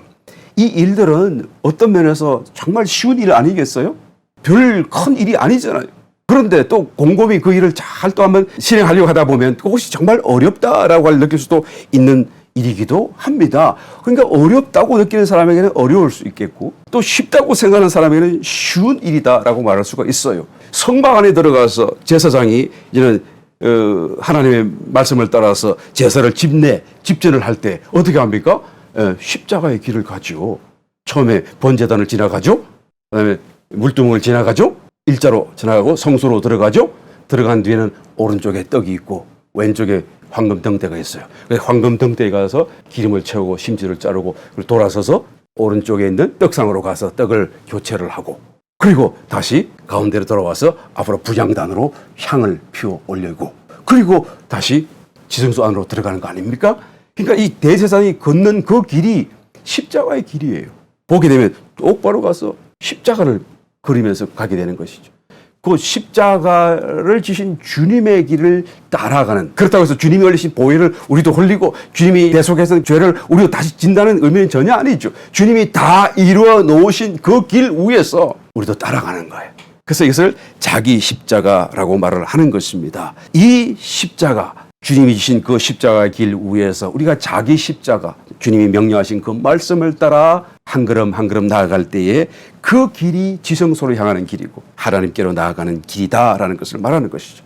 이 일들은 어떤 면에서 정말 쉬운 일 아니겠어요? 별 큰 일이 아니잖아요. 그런데 또 곰곰이 그 일을 잘 또 한번 실행하려고 하다 보면 그것이 정말 어렵다라고 느낄 수도 있는 일이기도 합니다. 그러니까 어렵다고 느끼는 사람에게는 어려울 수 있겠고, 또 쉽다고 생각하는 사람에게는 쉬운 일이다라고 말할 수가 있어요. 성막 안에 들어가서 제사장이 이제는 하나님의 말씀을 따라서 제사를 집전을 할 때 어떻게 합니까? 십자가의 길을 가죠. 처음에 번제단을 지나가죠. 그다음에 물두멍을 지나가죠. 일자로 지나가고 성소로 들어가죠. 들어간 뒤에는 오른쪽에 떡이 있고 왼쪽에 황금등대가 있어요. 황금등대에 가서 기름을 채우고 심지를 자르고 돌아서서 오른쪽에 있는 떡상으로 가서 떡을 교체를 하고, 그리고 다시 가운데로 돌아와서 앞으로 부장단으로 향을 피워 올리고, 그리고 다시 지성소 안으로 들어가는 거 아닙니까? 그러니까 이 대제사장이 걷는 그 길이 십자가의 길이에요. 보게 되면 똑바로 가서 십자가를 그리면서 가게 되는 것이죠. 그 십자가를 지신 주님의 길을 따라가는, 그렇다고 해서 주님이 흘리신 보혈을 우리도 흘리고 주님이 대속해서 죄를 우리도 다시 진다는 의미는 전혀 아니죠. 주님이 다 이루어 놓으신 그 길 위에서 우리도 따라가는 거예요. 그래서 이것을 자기 십자가라고 말을 하는 것입니다. 이 십자가, 주님이 주신 그 십자가의 길 위에서 우리가 자기 십자가, 주님이 명령하신 그 말씀을 따라 한 걸음 한 걸음 나아갈 때에 그 길이 지성소로 향하는 길이고 하나님께로 나아가는 길이다라는 것을 말하는 것이죠.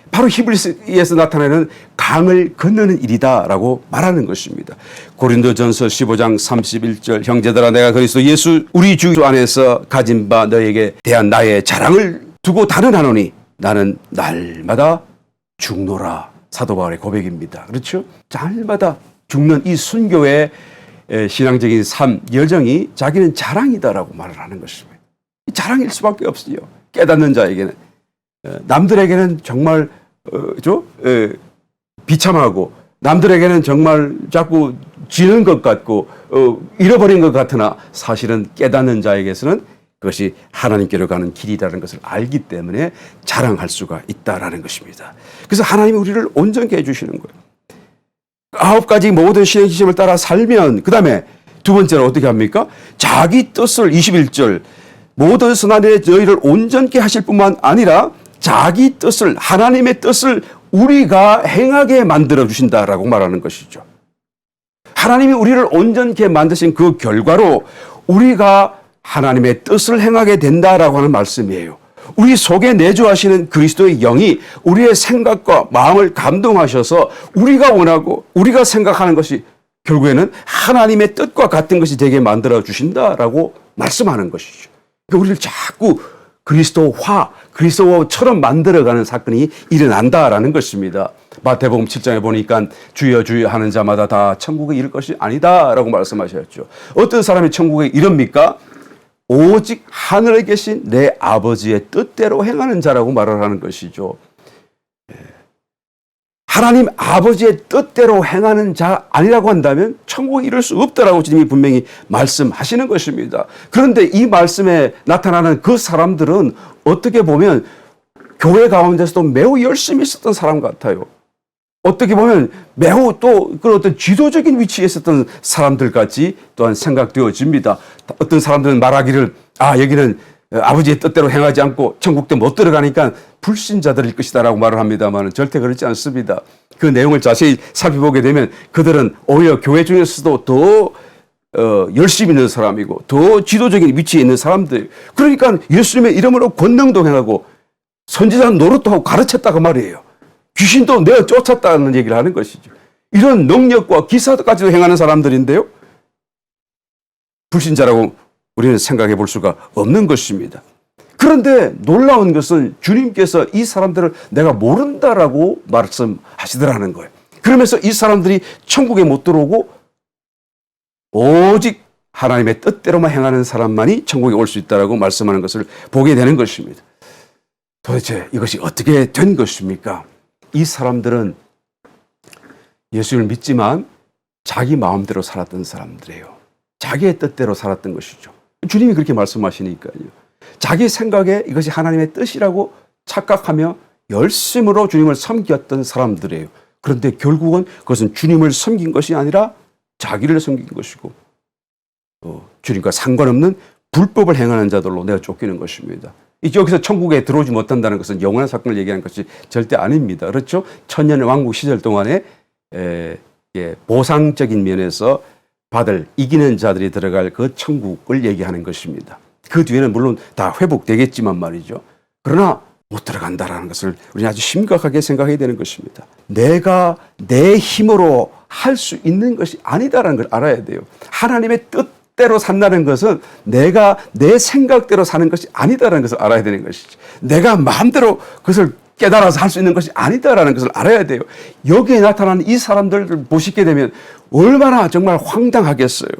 바로 히브리서에서 나타내는 강을 건너는 일이다라고 말하는 것입니다. 고린도전서 15장 31절, 형제들아 내가 그리스도 예수 우리 주 안에서 가진 바 너에게 대한 나의 자랑을 두고 단언하노니 나는 날마다 죽노라. 사도 바울의 고백입니다. 그렇죠? 날마다 죽는 이 순교의 신앙적인 삶, 여정이 자기는 자랑이다라고 말을 하는 것입니다. 자랑일 수밖에 없어요. 깨닫는 자에게는. 남들에게는 정말 비참하고, 남들에게는 정말 자꾸 지는 것 같고 잃어버린 것 같으나 사실은 깨닫는 자에게서는 그것이 하나님께로 가는 길이라는 것을 알기 때문에 자랑할 수가 있다라는 것입니다. 그래서 하나님이 우리를 온전케 해주시는 거예요. 9가지 모든 신의 지침을 따라 살면, 그 다음에 두 번째로 어떻게 합니까? 자기 뜻을 21절 모든 선한 일에 너희를 온전케 하실 뿐만 아니라 자기 뜻을, 하나님의 뜻을 우리가 행하게 만들어 주신다라고 말하는 것이죠. 하나님이 우리를 온전케 만드신 그 결과로 우리가 하나님의 뜻을 행하게 된다라고 하는 말씀이에요. 우리 속에 내주하시는 그리스도의 영이 우리의 생각과 마음을 감동하셔서 우리가 원하고 우리가 생각하는 것이 결국에는 하나님의 뜻과 같은 것이 되게 만들어 주신다라고 말씀하는 것이죠. 그러니까 우리를 자꾸 그리스도처럼 만들어가는 사건이 일어난다라는 것입니다. 마태복음 7장에 보니까 주여 주여 하는 자마다 다 천국에 이를 것이 아니다라고 말씀하셨죠. 어떤 사람이 천국에 이릅니까? 오직 하늘에 계신 내 아버지의 뜻대로 행하는 자라고 말을 하는 것이죠. 하나님 아버지의 뜻대로 행하는 자 아니라고 한다면 천국에 이를 수 없다라고 주님이 분명히 말씀하시는 것입니다. 그런데 이 말씀에 나타나는 그 사람들은 어떻게 보면 교회 가운데서도 매우 열심히 있었던 사람 같아요. 어떻게 보면 매우 또 그런 어떤 지도적인 위치에 있었던 사람들 같이 또한 생각되어집니다. 어떤 사람들은 말하기를 여기는 아버지의 뜻대로 행하지 않고 천국도 못 들어가니까 불신자들일 것이다라고 말을 합니다만 절대 그렇지 않습니다. 그 내용을 자세히 살펴보게 되면 그들은 오히려 교회 중에서도 더 열심히 있는 사람이고 더 지도적인 위치에 있는 사람들, 그러니까 예수님의 이름으로 권능도 행하고 선지자 노릇도 하고 가르쳤다고 말이에요. 귀신도 내어 쫓았다는 얘기를 하는 것이죠. 이런 능력과 기사까지도 행하는 사람들인데요, 불신자라고 우리는 생각해 볼 수가 없는 것입니다. 그런데 놀라운 것은 주님께서 이 사람들을 내가 모른다라고 말씀하시더라는 거예요. 그러면서 이 사람들이 천국에 못 들어오고 오직 하나님의 뜻대로만 행하는 사람만이 천국에 올 수 있다라고 말씀하는 것을 보게 되는 것입니다. 도대체 이것이 어떻게 된 것입니까? 이 사람들은 예수를 믿지만 자기 마음대로 살았던 사람들이에요. 자기의 뜻대로 살았던 것이죠. 주님이 그렇게 말씀하시니까요. 자기 생각에 이것이 하나님의 뜻이라고 착각하며 열심으로 주님을 섬겼던 사람들이에요. 그런데 결국은 그것은 주님을 섬긴 것이 아니라 자기를 섬긴 것이고 주님과 상관없는 불법을 행하는 자들로 내가 쫓기는 것입니다. 여기서 천국에 들어오지 못한다는 것은 영원한 사건을 얘기하는 것이 절대 아닙니다. 그렇죠? 천년 왕국 시절 동안에 보상적인 면에서 받을 이기는 자들이 들어갈 그 천국을 얘기하는 것입니다. 그 뒤에는 물론 다 회복되겠지만 말이죠. 그러나 못 들어간다라는 것을 우리는 아주 심각하게 생각해야 되는 것입니다. 내가 내 힘으로 할 수 있는 것이 아니다라는 걸 알아야 돼요. 하나님의 뜻대로 산다는 것은 내가 내 생각대로 사는 것이 아니다라는 것을 알아야 되는 것이죠. 내가 마음대로 그것을 깨달아서 할 수 있는 것이 아니다라는 것을 알아야 돼요. 여기에 나타나는 이 사람들을 보시게 되면 얼마나 정말 황당하겠어요.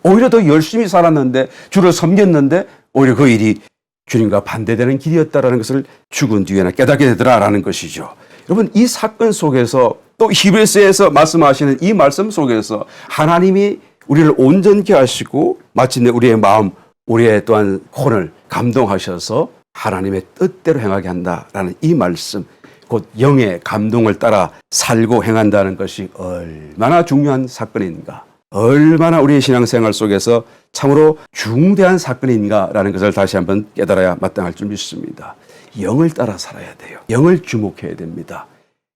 오히려 더 열심히 살았는데 주를 섬겼는데 오히려 그 일이 주님과 반대되는 길이었다라는 것을 죽은 뒤에나 깨닫게 되더라라는 것이죠. 여러분, 이 사건 속에서 또 히브리서에서 말씀하시는 이 말씀 속에서 하나님이 우리를 온전케 하시고 마침내 우리의 마음, 우리의 또한 혼을 감동하셔서 하나님의 뜻대로 행하게 한다라는 이 말씀, 곧 영의 감동을 따라 살고 행한다는 것이 얼마나 중요한 사건인가, 얼마나 우리의 신앙생활 속에서 참으로 중대한 사건인가라는 것을 다시 한번 깨달아야 마땅할 줄 믿습니다. 영을 따라 살아야 돼요. 영을 주목해야 됩니다.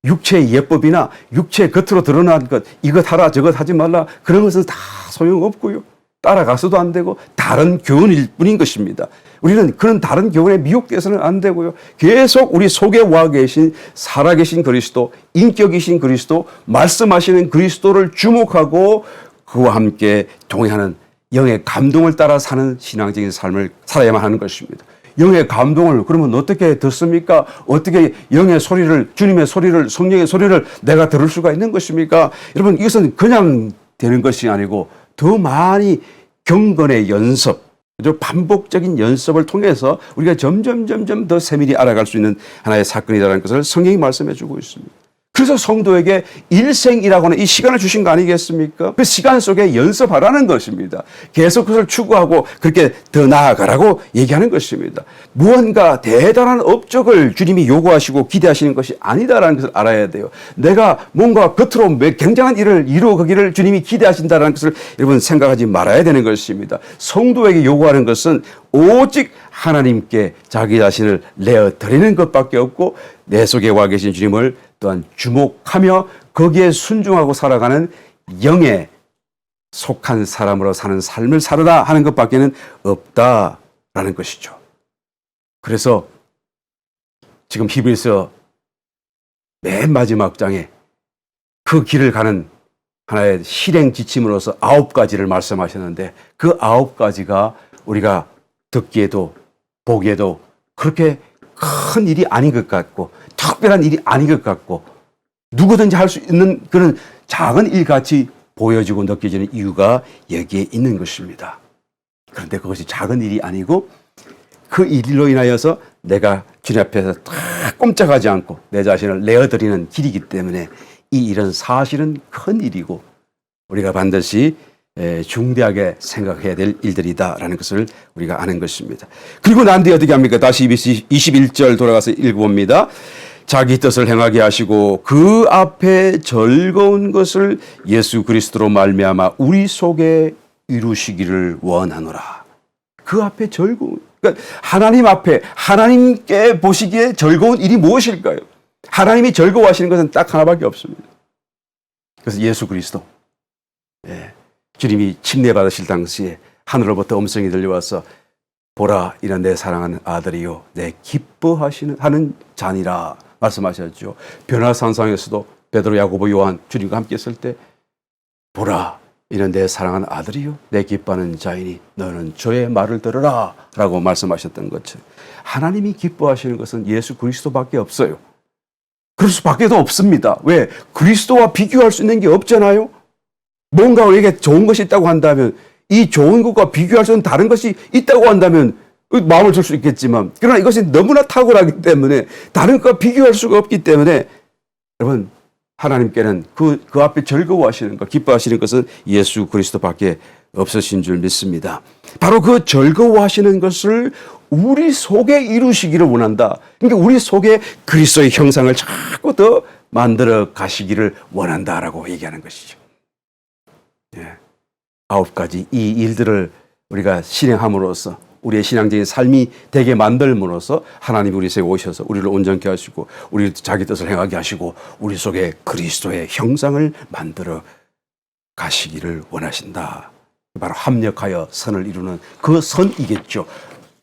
육체의 예법이나 육체 겉으로 드러난 것, 이것 하라 저것 하지 말라, 그런 것은 다 소용없고요. 따라가서도 안 되고 다른 교훈일 뿐인 것입니다. 우리는 그런 다른 교훈에 미혹돼서는 안 되고요. 계속 우리 속에 와 계신 살아계신 그리스도, 인격이신 그리스도, 말씀하시는 그리스도를 주목하고 그와 함께 동행하는 영의 감동을 따라 사는 신앙적인 삶을 살아야만 하는 것입니다. 영의 감동을 그러면 어떻게 듣습니까? 어떻게 영의 소리를, 주님의 소리를, 성령의 소리를 내가 들을 수가 있는 것입니까? 여러분, 이것은 그냥 되는 것이 아니고 더 많이 경건의 연습, 반복적인 연습을 통해서 우리가 점점 더 세밀히 알아갈 수 있는 하나의 사건이라는 것을 성경이 말씀해 주고 있습니다. 그래서 성도에게 일생이라고 하는 이 시간을 주신 거 아니겠습니까? 그 시간 속에 연습하라는 것입니다. 계속 그것을 추구하고 그렇게 더 나아가라고 얘기하는 것입니다. 무언가 대단한 업적을 주님이 요구하시고 기대하시는 것이 아니다라는 것을 알아야 돼요. 내가 뭔가 겉으로 굉장한 일을 이루어가기를 주님이 기대하신다는 것을 여러분 생각하지 말아야 되는 것입니다. 성도에게 요구하는 것은 오직 하나님께 자기 자신을 내어드리는 것밖에 없고 내 속에 와 계신 주님을 또한 주목하며 거기에 순종하고 살아가는 영에 속한 사람으로 사는 삶을 살아라 하는 것밖에는 없다라는 것이죠. 그래서 지금 히브리서 맨 마지막 장에 그 길을 가는 하나의 실행 지침으로서 9가지를 말씀하셨는데 그 9가지가 우리가 듣기에도 보기에도 그렇게 큰 일이 아닌 것 같고 특별한 일이 아닌 것 같고 누구든지 할 수 있는 그런 작은 일같이 보여지고 느껴지는 이유가 여기에 있는 것입니다. 그런데 그것이 작은 일이 아니고 그 일로 인하여서 내가 주님 앞에서 딱 꼼짝하지 않고 내 자신을 내어드리는 길이기 때문에 이 일은 사실은 큰 일이고 우리가 반드시 중대하게 생각해야 될 일들이다라는 것을 우리가 아는 것입니다. 그리고 난 뒤에 어떻게 합니까? 다시 21절 돌아가서 읽어봅니다. 자기 뜻을 행하게 하시고 그 앞에 즐거운 것을 예수 그리스도로 말미암아 우리 속에 이루시기를 원하노라. 그 앞에 즐거운, 그러니까 하나님 앞에 하나님께 보시기에 즐거운 일이 무엇일까요? 하나님이 즐거워하시는 것은 딱 하나밖에 없습니다. 그래서 예수 그리스도. 주님이 침례받으실 당시에 하늘로부터 음성이 들려와서 보라, 이는 내 사랑하는 아들이요 내 기뻐하시는 하는 자니라 말씀하셨죠. 변화산상에서도 베드로, 야고보, 요한 주님과 함께 있을 때 보라, 이는 내 사랑하는 아들이요 내 기뻐하는 자이니 너는 저의 말을 들으라 라고 말씀하셨던 것처럼 하나님이 기뻐하시는 것은 예수 그리스도밖에 없어요. 그럴 수밖에도 없습니다. 왜? 그리스도와 비교할 수 있는 게 없잖아요. 뭔가 우리에게 좋은 것이 있다고 한다면 이 좋은 것과 비교할 수 없는 다른 것이 있다고 한다면 마음을 줄 수 있겠지만, 그러나 이것이 너무나 탁월하기 때문에 다른 것과 비교할 수가 없기 때문에 여러분, 하나님께는 그 앞에 즐거워하시는 것, 기뻐하시는 것은 예수 그리스도밖에 없으신 줄 믿습니다. 바로 그 즐거워하시는 것을 우리 속에 이루시기를 원한다. 그러니까 우리 속에 그리스도의 형상을 자꾸 더 만들어 가시기를 원한다라고 얘기하는 것이죠. 예. 9가지 이 일들을 우리가 실행함으로써 우리의 신앙적인 삶이 되게 만들므로써 하나님이 우리 속에 오셔서 우리를 온전케 하시고 우리 자기 뜻을 행하게 하시고 우리 속에 그리스도의 형상을 만들어 가시기를 원하신다. 바로 합력하여 선을 이루는 그 선이겠죠.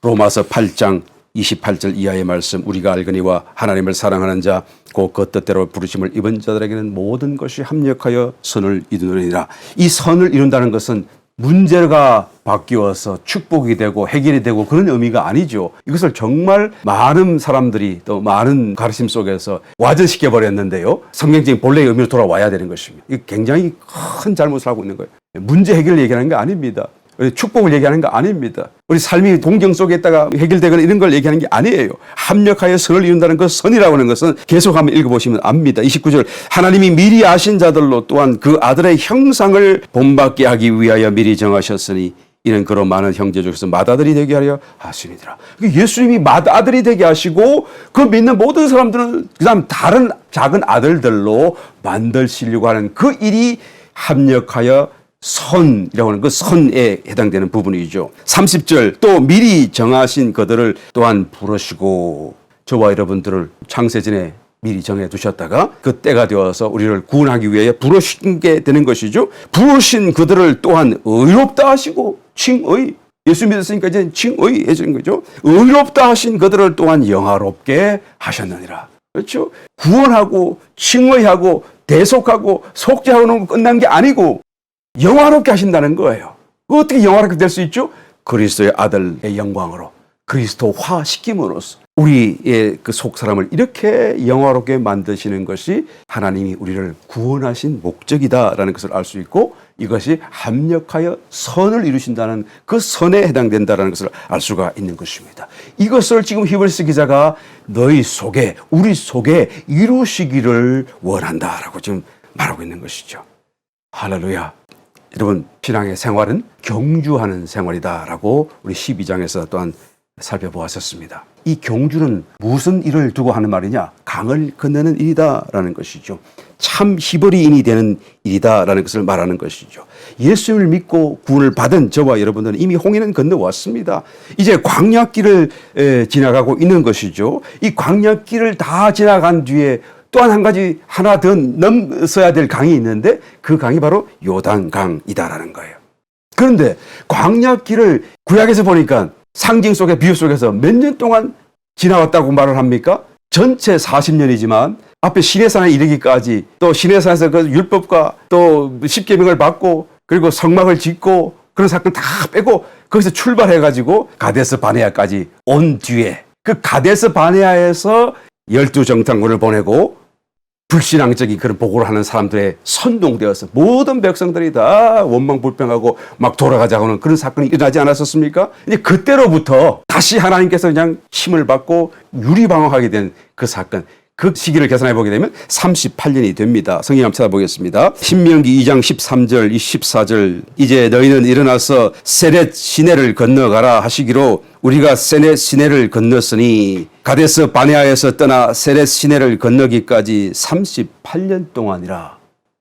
로마서 8장 28절 이하의 말씀, 우리가 알거니와 하나님을 사랑하는 자 곧 그 뜻대로 부르심을 입은 자들에게는 모든 것이 합력하여 선을 이루느니라. 이 선을 이룬다는 것은 문제가 바뀌어서 축복이 되고 해결이 되고 그런 의미가 아니죠. 이것을 정말 많은 사람들이 또 많은 가르침 속에서 와전시켜 버렸는데요. 성경적인 본래의 의미로 돌아와야 되는 것입니다. 이게 굉장히 큰 잘못을 하고 있는 거예요. 문제 해결을 얘기하는 게 아닙니다. 축복을 얘기하는 거 아닙니다. 우리 삶이 동경 속에 있다가 해결되거나 이런 걸 얘기하는 게 아니에요. 합력하여 선을 이룬다는 그 선이라고 하는 것은 계속 한번 읽어보시면 압니다. 29절, 하나님이 미리 아신 자들로 또한 그 아들의 형상을 본받게 하기 위하여 미리 정하셨으니 이는 그런 많은 형제 중에서 맏아들이 되게 하려 하시니라. 예수님이 맏아들이 되게 하시고 그 믿는 모든 사람들은 그다음 다른 작은 아들들로 만드시려고 하는 그 일이 합력하여 선이라고 하는 그 선에 해당되는 부분이죠. 30절, 또 미리 정하신 그들을 또한 부르시고 저와 여러분들을 창세전에 미리 정해 두셨다가 그 때가 되어서 우리를 구원하기 위해 부르시게 되는 것이죠. 부르신 그들을 또한 의롭다 하시고 칭의, 예수 믿었으니까 이제 칭의 해주는 거죠. 의롭다 하신 그들을 또한 영화롭게 하셨느니라. 그렇죠? 구원하고 칭의하고 대속하고 속죄하고 끝난 게 아니고 영화롭게 하신다는 거예요. 어떻게 영화롭게 될 수 있죠? 그리스도의 아들의 영광으로 그리스도화 시킴으로써 우리의 그 속 사람을 이렇게 영화롭게 만드시는 것이 하나님이 우리를 구원하신 목적이다라는 것을 알 수 있고 이것이 합력하여 선을 이루신다는 그 선에 해당된다는 것을 알 수가 있는 것입니다. 이것을 지금 히브리서 기자가 너희 속에 우리 속에 이루시기를 원한다라고 지금 말하고 있는 것이죠. 할렐루야. 여러분, 신앙의 생활은 경주하는 생활이다라고 우리 12장에서 또한 살펴보았었습니다. 이 경주는 무슨 일을 두고 하는 말이냐? 강을 건너는 일이다라는 것이죠. 참 히브리인이 되는 일이다라는 것을 말하는 것이죠. 예수를 믿고 구원을 받은 저와 여러분들은 이미 홍해는 건너왔습니다. 이제 광야길을 지나가고 있는 것이죠. 이 광야길을 다 지나간 뒤에 또한 한 가지 하나 더 넘어서야 될 강이 있는데 그 강이 바로 요단강이다라는 거예요. 그런데 광야길을 구약에서 보니까 상징 속에 비유 속에서 몇 년 동안 지나왔다고 말을 합니까? 전체 40년이지만 앞에 시내산에 이르기까지 또 시내산에서 그 율법과 또 십계명을 받고 그리고 성막을 짓고 그런 사건 다 빼고 거기서 출발해가지고 가데스 바네아까지 온 뒤에 그 가데스 바네아에서 12정탐꾼을 보내고 불신앙적인 그런 보고를 하는 사람들의 선동되어서 모든 백성들이 다 원망불평하고 막 돌아가자고 하는 그런 사건이 일어나지 않았었습니까? 이제 그때로부터 다시 하나님께서 그냥 힘을 받고 유리방어하게 된 그 사건, 그 시기를 계산해 보게 되면 38년이 됩니다. 성경 한번 찾아보겠습니다. 신명기 2장 13절, 14절 이제 너희는 일어나서 세렛 시내를 건너가라 하시기로 우리가 세렛 시내를 건넜으니 가데스 바네아에서 떠나 세렛 시내를 건너기까지 38년 동안이라.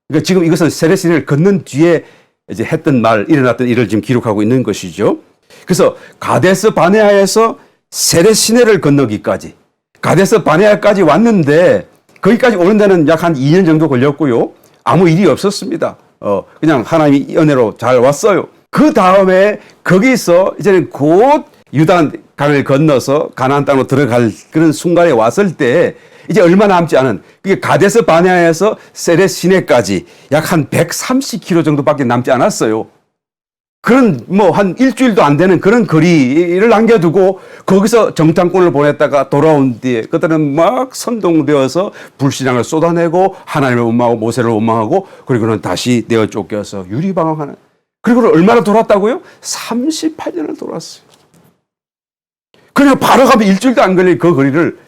그러니까 지금 이것은 세렛 시내를 건넌 뒤에 이제 했던 말, 일어났던 일을 지금 기록하고 있는 것이죠. 그래서 가데스 바네아에서 세렛 시내를 건너기까지 가데스 바네아까지 왔는데 거기까지 오는 데는 약 한 2년 정도 걸렸고요. 아무 일이 없었습니다. 그냥 하나님이 은혜로 잘 왔어요. 그 다음에 거기서 이제는 곧 유단 강을 건너서 가나안 땅으로 들어갈 그런 순간에 왔을 때 이제 얼마 남지 않은 그게 가데스 바네아에서 세렛 시내까지 약 한 130km 정도밖에 남지 않았어요. 그런 한 일주일도 안 되는 그런 거리를 남겨두고 거기서 정탐꾼을 보냈다가 돌아온 뒤에 그들은 막 선동되어서 불신앙을 쏟아내고 하나님을 원망하고 모세를 원망하고 그리고는 다시 내어 쫓겨서 유리방황하는 그리고 얼마나 돌았다고요? 38년을 돌았어요. 그냥 바로 가면 일주일도 안 걸릴 그 거리를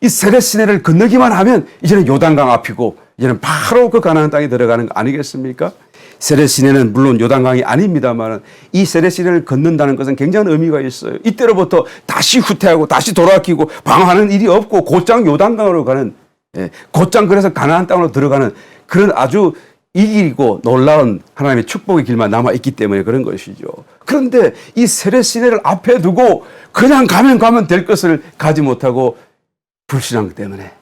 이 세렛 시내를 건너기만 하면 이제는 요단강 앞이고 이제는 바로 그 가나안 땅에 들어가는 거 아니겠습니까? 세렛 시내는 물론 요단강이 아닙니다만 이 세렛 시내를 걷는다는 것은 굉장한 의미가 있어요. 이때로부터 다시 후퇴하고 다시 돌아키고 방황하는 일이 없고 곧장 요단강으로 가는 곧장 그래서 가나안 땅으로 들어가는 그런 아주 이 길이고 놀라운 하나님의 축복의 길만 남아있기 때문에 그런 것이죠. 그런데 이 세렛 시내를 앞에 두고 그냥 가면 될 것을 가지 못하고 불신앙 때문에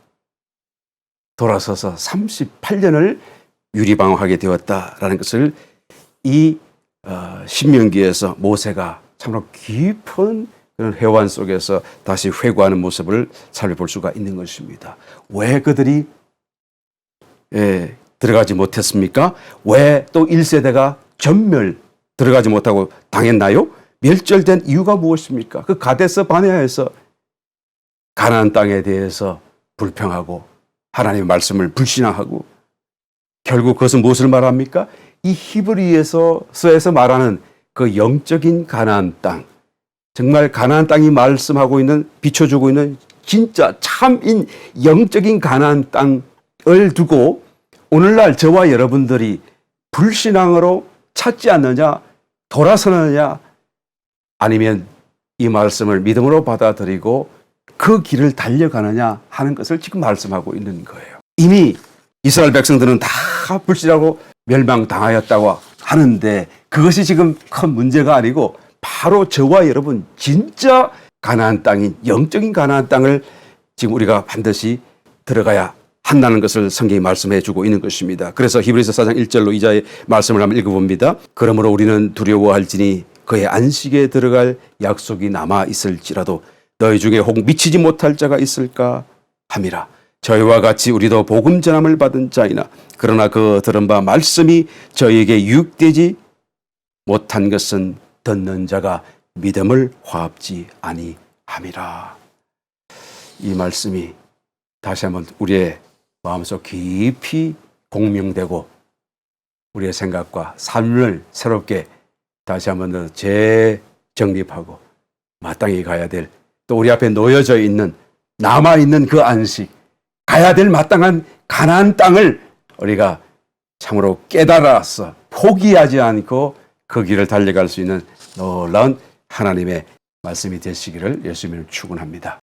돌아서서 38년을 유리방황하게 되었다라는 것을 이 신명기에서 모세가 참으로 깊은 그런 회환 속에서 다시 회고하는 모습을 살펴볼 수가 있는 것입니다. 왜 그들이 들어가지 못했습니까? 왜 또 1세대가 전멸 들어가지 못하고 당했나요? 멸절된 이유가 무엇입니까? 그 가데스 바네아에서 가나안 땅에 대해서 불평하고 하나님의 말씀을 불신앙하고 결국 그것은 무엇을 말합니까? 이 히브리서에서 말하는 그 영적인 가나안 땅, 정말 가나안 땅이 말씀하고 있는 비춰주고 있는 진짜 참인 영적인 가나안 땅을 두고 오늘날 저와 여러분들이 불신앙으로 찾지 않느냐, 돌아서느냐, 아니면 이 말씀을 믿음으로 받아들이고 그 길을 달려가느냐 하는 것을 지금 말씀하고 있는 거예요. 이미 이스라엘 백성들은 다 불신하고 멸망당하였다고 하는데 그것이 지금 큰 문제가 아니고 바로 저와 여러분 진짜 가나안 땅인 영적인 가나안 땅을 지금 우리가 반드시 들어가야 한다는 것을 성경이 말씀해 주고 있는 것입니다. 그래서 히브리서 4장 1절로 이자의 말씀을 한번 읽어봅니다. 그러므로 우리는 두려워할지니 그의 안식에 들어갈 약속이 남아 있을지라도 너희 중에 혹 미치지 못할 자가 있을까 함이라. 저희와 같이 우리도 복음 전함을 받은 자이나 그러나 그 들은 바 말씀이 저희에게 유익되지 못한 것은 듣는 자가 믿음을 화합지 아니함이라. 이 말씀이 다시 한번 우리의 마음속 깊이 공명되고 우리의 생각과 삶을 새롭게 다시 한번 더 재정립하고 마땅히 가야 될 또 우리 앞에 놓여져 있는 남아있는 그 안식 가야 될 마땅한 가나안 땅을 우리가 참으로 깨달아서 포기하지 않고 그 길을 달려갈 수 있는 놀라운 하나님의 말씀이 되시기를 예수님을 축원합니다.